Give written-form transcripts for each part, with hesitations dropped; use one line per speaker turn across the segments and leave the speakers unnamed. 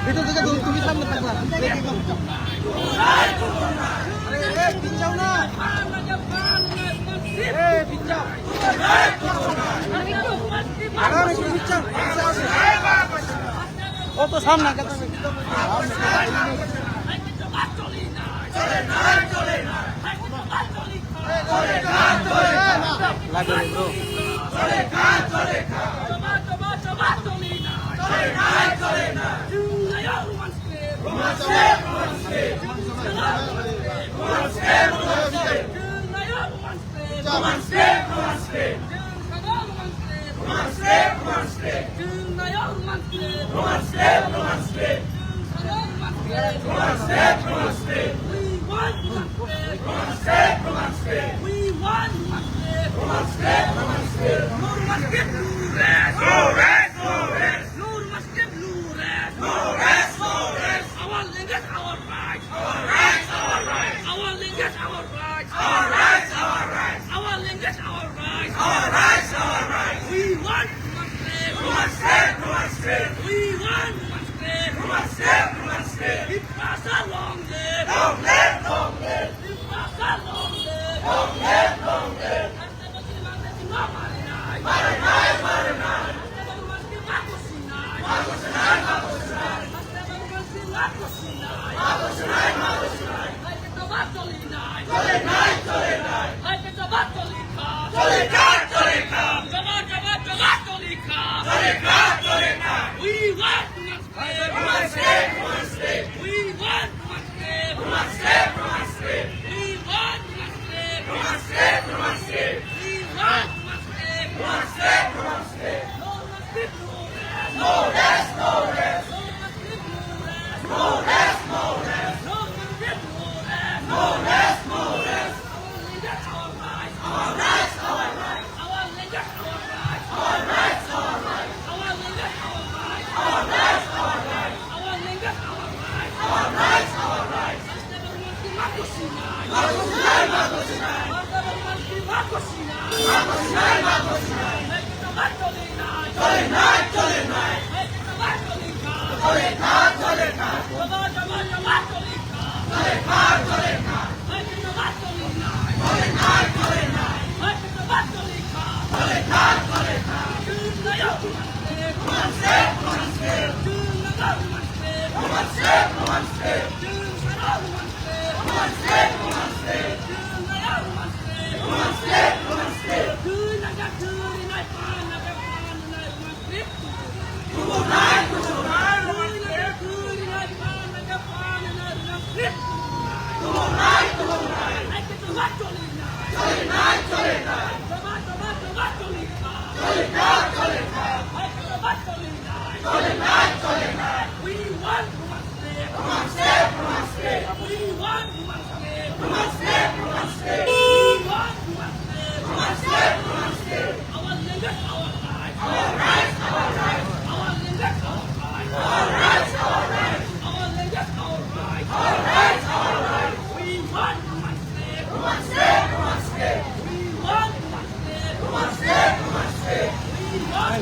ভিতর থেকে তুমি সামনে থাকবা ও তো সামনে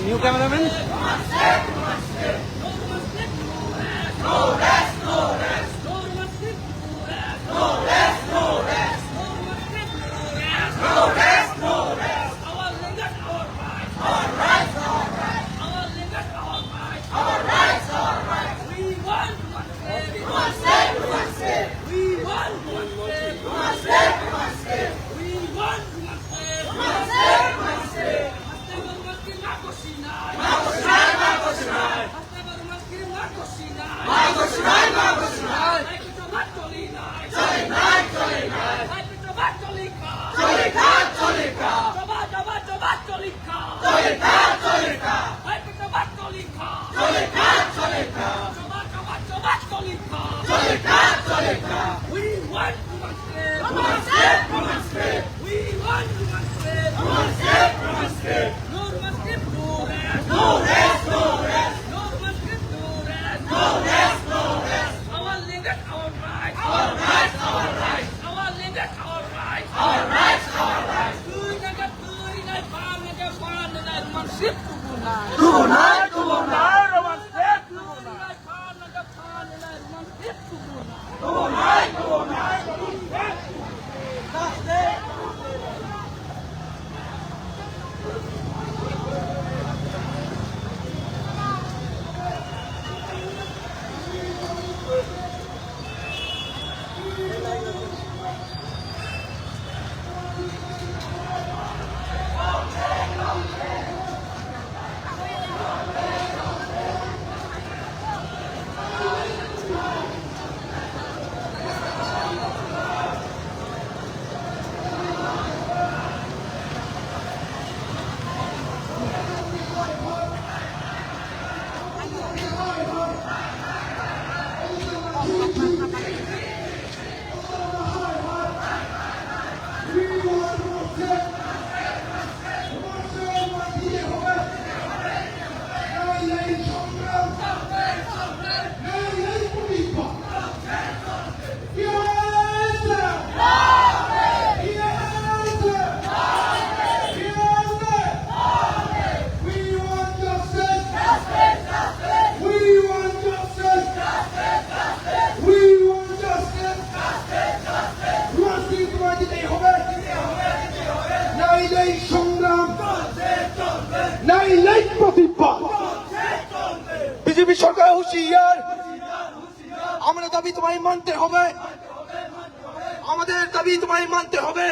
new cameraman.
Democracy! বিজেপি সরকার হুঁশিয়ার, আমাদের দাবি তোমায় মানতে হবে, আমাদের দাবি তোমায় মানতে হবে,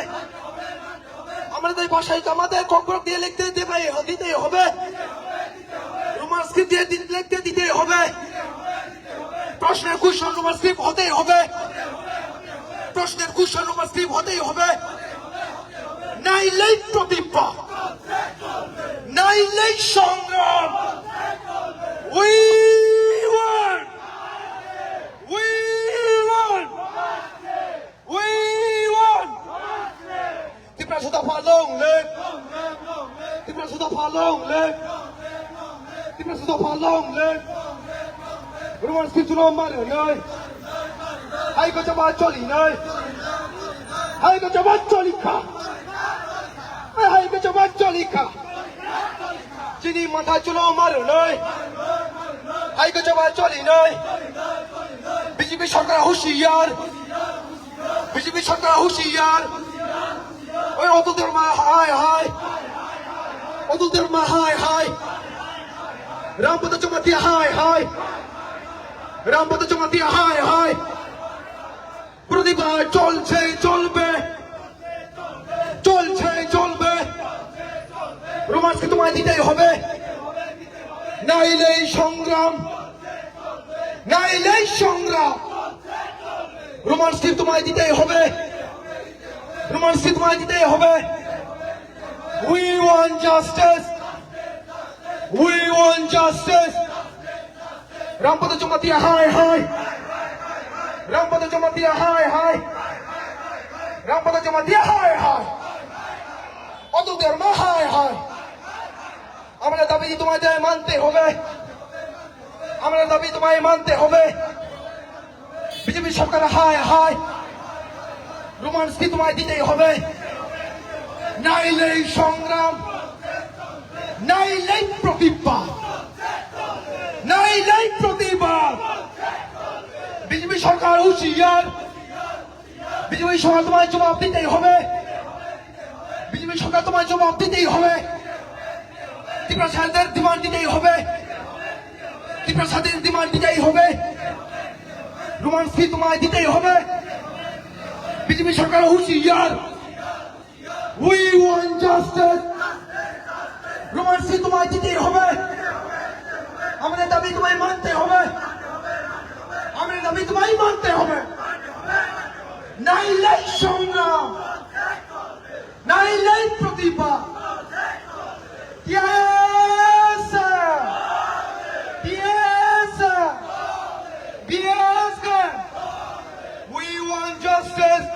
আমাদের ভাষায় আমাদের খবর দিয়ে লিখতে দিতেই হবে, রোমান স্ক্রিপ্ট দিয়ে লিখতে দিতেই হবে, প্রশ্নের কুশন রোমান স্ক্রিপ্ট হতেই হবে, প্রশ্নের কুশন রোমান স্ক্রিপ্ট হতেই হবে, নাইলেই প্রতিবাদ, নাইলেই সংগ্রাম। We won! We won! We won! Tipra sudah palong lek. Tipra sudah palong lek. Tipra sudah palong lek. Rumah sikit sudah mana nai? Hai kau coba coli nai. Hai kau coba coli kah? Hai kau coba coli kah? Jadi mata culo mana nai? Hai kau coba coli nai. BJP সরকার হুঁশিয়ার, BJP সরকার হুঁশিয়ার। ওই অতুলদের মা হায় হায়, অতুলদের মা হায় হায়, রামপদ জমাতিয়া হায় হায়, রামপদ জমাতিয়া হায় হায়। প্রতিবাদ চলছে চলবে, চলছে চলবে, রোমান্সকে তোমায় দিতেই হবে, নাইলেই সংগ্রাম, নাইলেই সংগ্রাম। রোমান্সকে তোমায় দিতেই হবে, রোমান্সকে তোমায় দিতেই হবে। We want justice, we want justice. Rampada Jamatia হায় হায়, রামপদ জমাতিয়া হায় হায়, রামপদ জমাতিয়া হায় হায়, অতুলদের মা হায় হায়। আমাদের দাবি তোমায় মানতে হবে, আমাদের দাবি তোমায় মানতে হবে। বিজেপি সরকার হায় হায়, রোমান্সকে তোমায় দিতেই হবে, নাইলেই সংগ্রাম, নাইলেই প্রতিবাদ, নাইলেই প্রতিবাদ। বিজেপি সরকার হুঁশিয়ার, বিজেপি সরকার তোমায় জবাব দিতেই হবে, বিজেপি সরকার তোমায় জবাব দিতেই হবে, ত্রিপুরা সাহেবদের ডিমান্ড দিতেই হবে, ত্রিপুরা সাহেবদের ডিমান্ড দিতেই হবে, রোমান্সকে তোমায় দিতেই হবে। বিজেপি সরকার হুঁশিয়ার, We want justice. রোমান্সকে তোমায় দিতেই হবে, আমাদের দাবি তোমায় মানতে হবে, আমাদের দাবি তোমায় মানতে হবে। নাইলেই সংগ্রাম, নাইলেই প্রতিবাদ। Yes, sir. Yes, sir. Yes, sir. We want justice.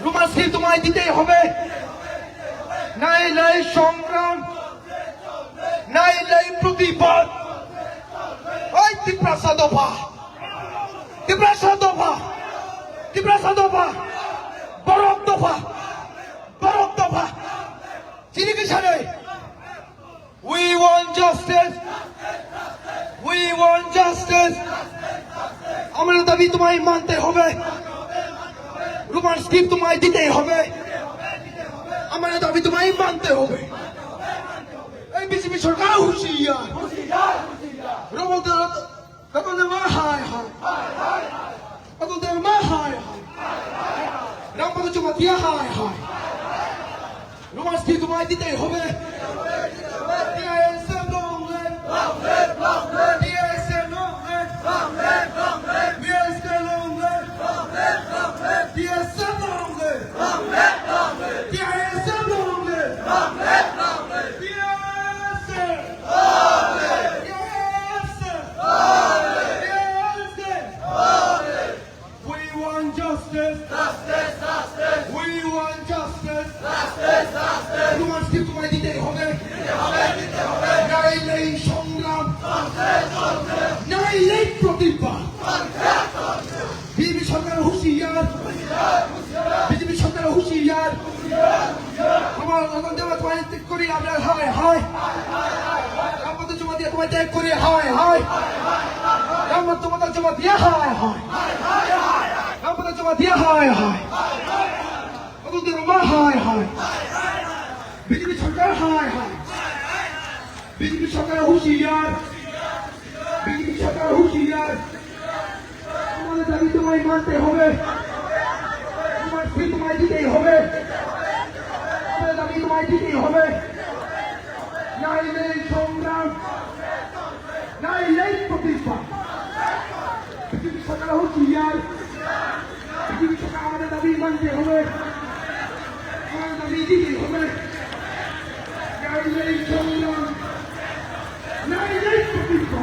রোমান্সকে তোমায় দিতেই হবে, নাইলেই সংগ্রাম, নাইলেই প্রতিবাদ। ওই ত্রিপুরা সাধবা, ত্রিপুরা সাধবা, ত্রিপুরা সাধবা, বরফ দফা, বরফ দফা, চিনিকে ছাড়ে। We want justice, we want justice. আমাদের দাবি তোমায় মানতে হবে, রোমান স্ক্রিপ্ট তোমায় দিতেই হবে, আমাদের দাবি তোমায় মানতে হবে। এই বিজেপি সরকার হুঁশিয়ার, রোমানদের মা হায় হায়, অতুলদের মা হায় হায়, রামপদ জমাতিয়া হায় হায়, রোমান স্ক্রিপ্ট তোমায় দিতেই হবে। TISM long live, long live, long live. TISM long live, long live, long live. BSK long live, long live, long live. TISM long live, long live, long live. TISM long live, long live, long live. TISM long live, TISM long live, TISM long live. We want justice, justice, justice. We want justice, justice, justice. Roman script তোমায় দিতেই হবে, নাইলেই সংগ্রাম, নাইলেই প্রতিবাদ। BJP সরকার হুঁশিয়ার, BJP সরকার হুঁশিয়ার। আমার তোমায় ত্যাগ করি আমরা হায় হায়, রামপদ জমা দিয়ে তোমায় ত্যাগ করি হায় হায়, রামপদ তোমাদের জমা দিয়ে হায় হায়, রামপদ জমা দিয়ে হায় হায়, অতুলদের মা হায় হায়, বিজেপি সরকার হায় হায়, বিজেপি সরকার হুঁশিয়ার, হুঁশিয়ার আমাদের দাবি তোমায় মানতে হবে তোমার ফি তোমায় দিতেই হবে আমাদের দাবি তোমায় দিতেই হবে নাই নেই সংগ্রাম নাই নেই প্রতিষ্ঠা বিজেপি সরকার হুঁশিয়ার বিজেপি সরকার আমাদের দাবি মানতে হবে আমাদের দাবি দিতেই হবে নাই নেই সংগ্রাম নাই নেই প্রতিষ্ঠা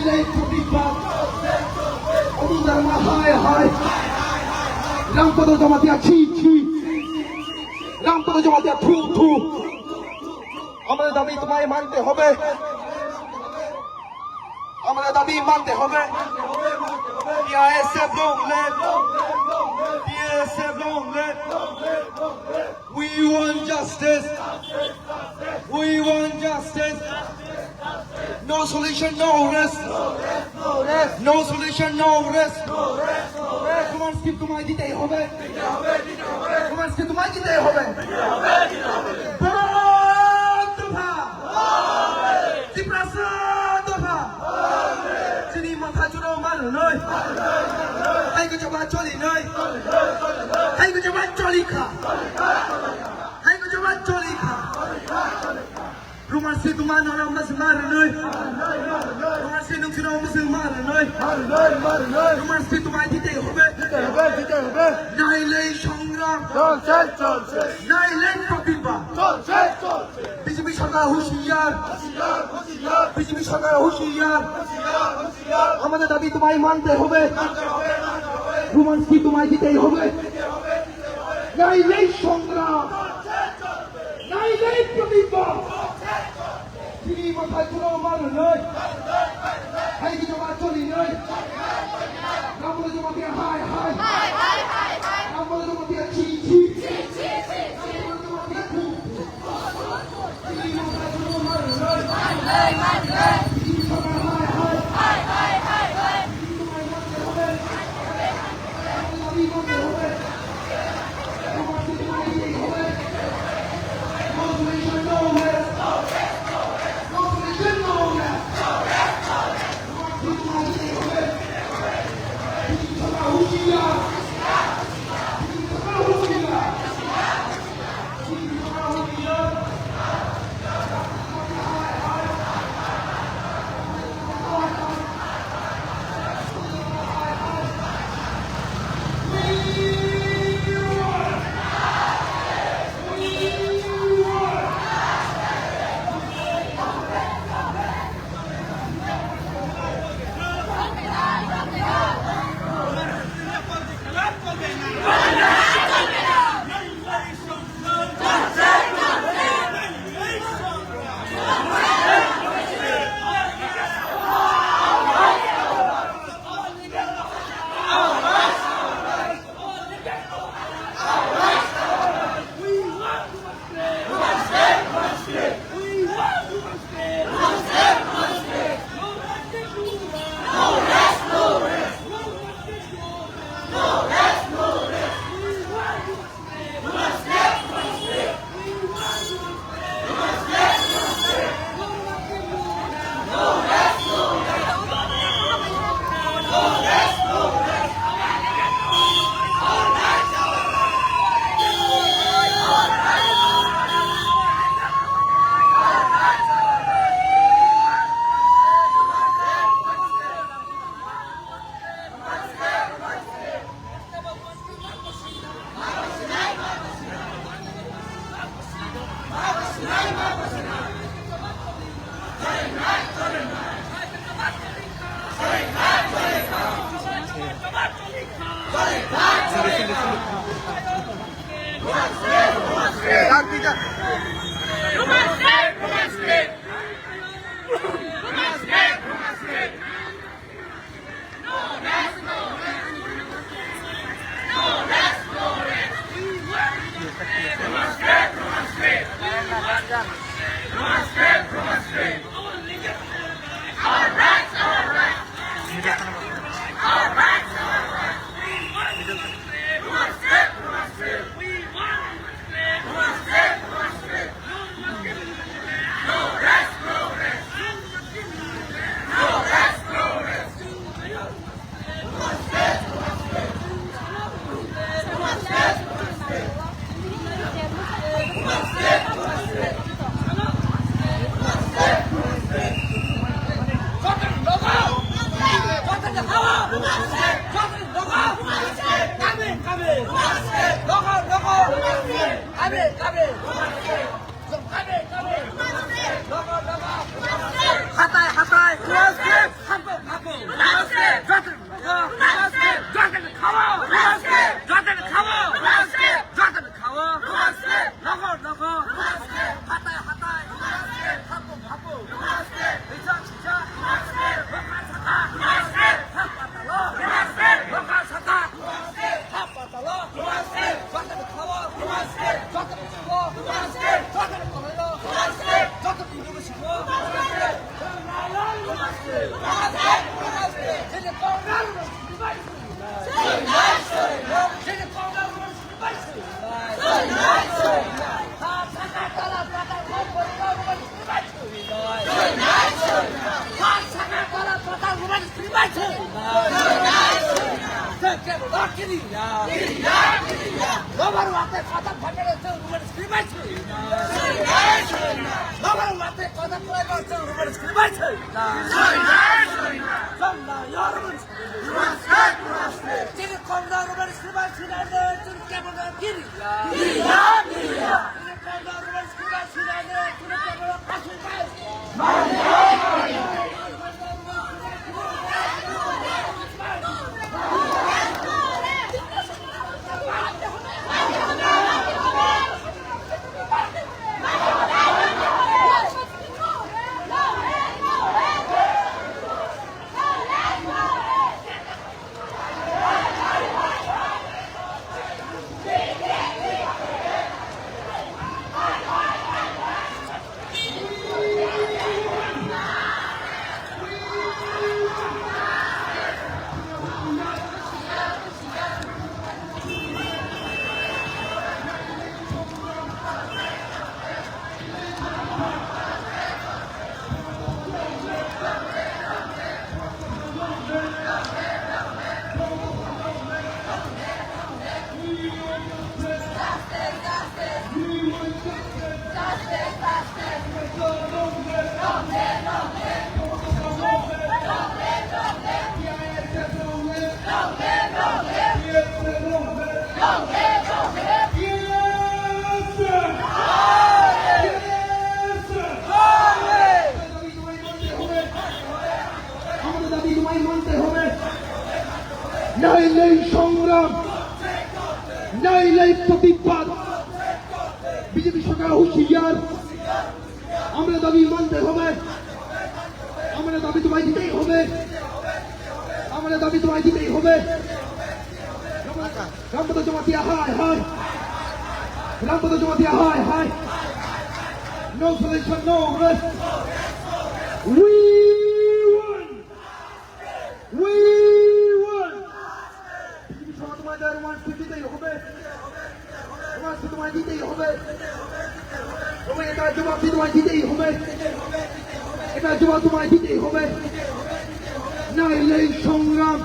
নাইলেই প্রতিবাদ অনুদারমা হায় হায় রামপদ জমাতিয়া ছি ছি রামপদ জমাতিয়া থু থু আমাদের দাবি তোমায় মানতে হবে আমাদের দাবি মানতে হবে PISF don't let PISF don't let we want justice we want justice no solution no rest no solution no rest তোমার স্কিপ তোমায় দিতেই হবে তোমার স্কিপ তোমায় দিতেই হবে চিনি মাথা চুরো মার নয় হাই গো জবা চলি নয় হাই গো জবা চলি খা হাই গো জবা চলি খা Rumah si tuman orang masmar noy. Rumah si nung sino muslimar noy. Rumah si tumai dite hobe. Naile সংগ্রাম চলছে নাইলে প্রতিবাদ চলছে বিজেপি সরকার হুঁশিয়ার বিজেপি সরকার হুঁশিয়ার আমাদের দাবি তোমায় মানতে হবে রুমান্স কি তোমায় দিতেই হবে নাইলে সংগ্রাম নাইলে প্রতিবাদ চিনি মাথায় চুরো মার নয় হাই কি জমা চলি নয় রামবলে জমা দিয়ে হায় হায় রামবলে জমা দিয়ে ছি ছি রামবলে জমা দিয়ে থু চিনি মাথায় চুরো মার নয় চিনি সরকার হায় হায় তোমায় মানতে হবে দাবি মানতে হবে তোমার কি তোমায় দিতেই হবে no solution no rest no solution no rest তোমার কি তোমায় দিতেই হবে বিজেপি সরকার হুঁশিয়ার বিজেপি সরকার হুঁশিয়ার বিজেপি সরকার হুঁশিয়ার নাইলেই সংগ্রাম, নাইলেই প্রতিবাদ। বিজেপি সরকার হুঁশিয়ার, আমরা দাবি মানতে হবে, আমরা দাবি তোমায় দিতেই হবে, আমরা দাবি তোমায় দিতেই হবে। রামপদ জমাতিয়া হায় হায়, রামপদ জমাতিয়া হায় হায়। No solution, no rest. We won. We won. BJP সরকার তোমায় রোমান্স দিতেই হবে, রোমান্স তোমায় দিতেই হবে, এটা জবাব তোমায় দিতেই হবে, এটা জবাব তোমায় দিতেই হবে। নাইলেই সংগ্রাম,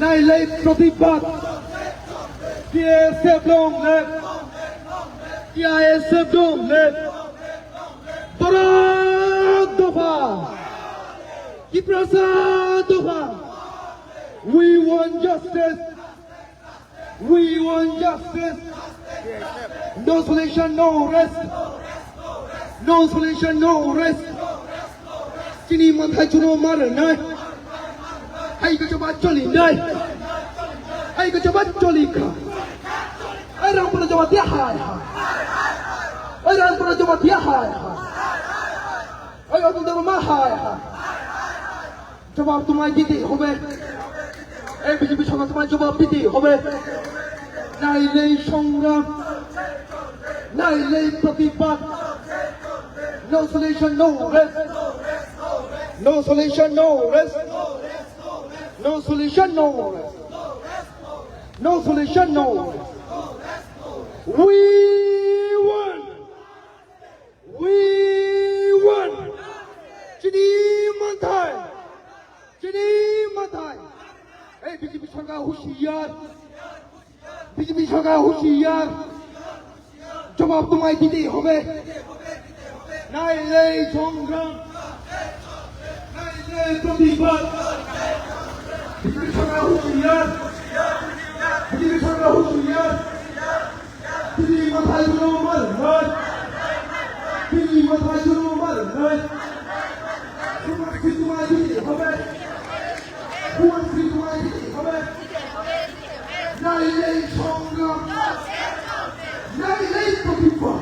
নাইলেই প্রতিবাদ। TSF long live, TSF long live। Barat দফা, কি প্রসাদ দফা। We want justice, we want justice। No solution, no rest, no solution, no rest। চিনি মাথায় চুনো মারে নাই, এই কিছু বাদ চলি নাই, এই কিছু বাদ চলি খা। এই রামপুরে জমা দিয়া হায় হায়, এই রামপুরে জমা দিয়া হায় হায়, এই অতুল দেব মা হায় হায়। জবাব তোমায় দিতেই হবে, এই বিজেপি সরকার তোমায় জবাব দিতেই হবে। নাইলেই সংগ্রাম, নাইলেই প্রতিবাদ। No solution, no rest, no solution, no rest, no solution, no rest, no solution, no rest। We won, we won। চিনি মাথায়, চিনি মাথায়। এই বিজেপি সরকার হুঁশিয়ার, বিজেপি সরকার হুঁশিয়ার। জবাব তোমায় দিতেই হবে, নাইলেই সংগ্রাম, নাইলেই প্রতিবাদ। বিজেপি সরকার হুঁশিয়ার, বিজেপি সরকার হুঁশিয়ার। তিনি মাথায় চুনো মারে নাই, তিনি মাথায় চুনো মারে নাই। রোমান্স তোমায় দিতেই হবে, রোমান্স তোমায় দিতেই হবে। নাইলেই সংগ্রাম, নাইলেই প্রতিবাদ।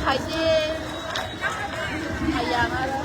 화이팅! 하야마라.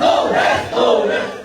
No rest, no rest.